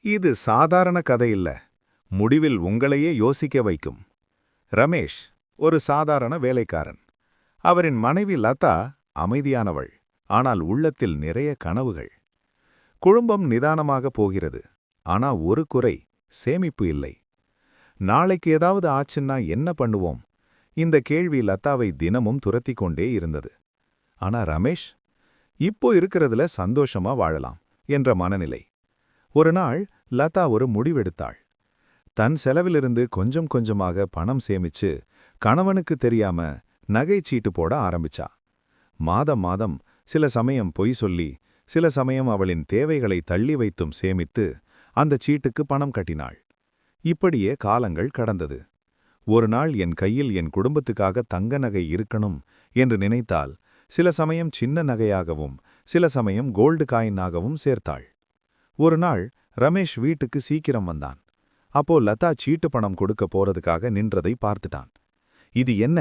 இது சாதாரண கதை இல்ல. முடிவில் உங்களையே யோசிக்க வைக்கும். ரமேஷ் ஒரு சாதாரண வேலைக்காரன். அவரின் மனைவி லதா அமைதியானவள், ஆனால் உள்ளத்தில் நிறைய கனவுகள். குடும்பம் நிதானமாக போகிறது. ஆனா ஒரு குறை, சேமிப்பு இல்லை. நாளைக்கு ஏதாவது ஆச்சுன்னா என்ன பண்ணுவோம்? இந்த கேள்வி லதாவை தினமும் துரத்திக் கொண்டே இருந்தது. ஆனா ரமேஷ், இப்போ இருக்கிறதுல சந்தோஷமா வாழலாம் என்ற மனநிலை. ஒரு நாள் லதா ஒரு முடிவெடுத்தாள். தன் செலவிலிருந்து கொஞ்சம் கொஞ்சமாக பணம் சேமிச்சு கணவனுக்கு தெரியாம நகைச்சீட்டு போட ஆரம்பிச்சா. மாதம் மாதம் சில சமயம் பொய் சொல்லி, சில சமயம் அவளின் தேவைகளை தள்ளி வைத்தும் சேமித்து அந்த சீட்டுக்கு பணம் கட்டினாள். இப்படியே காலங்கள் கடந்தது. ஒரு நாள் என் கையில் என் குடும்பத்துக்காக தங்க நகை இருக்கணும் என்று நினைத்தால் சில சமயம் சின்ன நகையாகவும் சில சமயம் கோல்டு காயினாகவும் சேர்த்தாள். ஒரு நாள் ரமேஷ் வீட்டுக்கு சீக்கிரம் வந்தான். அப்போ லதா சீட்டு பணம் கொடுக்க போறதுக்காக நின்றதை பார்த்துட்டான். இது என்ன?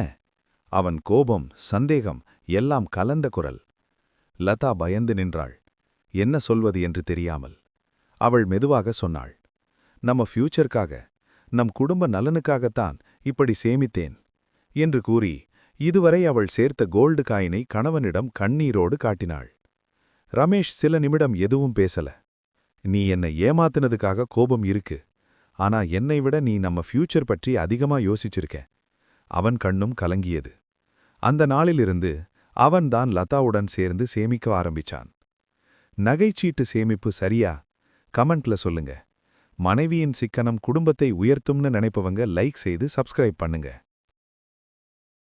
அவன் கோபம், சந்தேகம் எல்லாம் கலந்த குரல். லதா பயந்து நின்றாள். என்ன சொல்வது என்று தெரியாமல். அவள் மெதுவாக சொன்னாள், நம்ம ஃபியூச்சருக்காக, நம் குடும்ப நலனுக்காகத்தான் இப்படி சேமித்தேன் என்று கூறி இதுவரை அவள் சேர்த்த கோல்டு காயினை கணவனிடம் கண்ணீரோடு காட்டினாள். ரமேஷ் சில நிமிடம் எதுவும் பேசல. நீ என்னை ஏமாத்தினதுக்காக கோபம் இருக்கு, ஆனா என்னை விட நீ நம்ம ஃபியூச்சர் பற்றி அதிகமா யோசிச்சிருக்க. அவன் கண்ணும் கலங்கியது. அந்த நாளிலிருந்து அவன்தான் லதாவுடன் சேர்ந்து சேமிக்க ஆரம்பிச்சான். நகைச்சீட்டு சேமிப்பு சரியா? கமெண்ட்ல சொல்லுங்க. மனைவியின் சிக்கனம் குடும்பத்தை உயர்த்தும்னு நினைப்பவங்க லைக் செய்து சப்ஸ்கிரைப் பண்ணுங்க.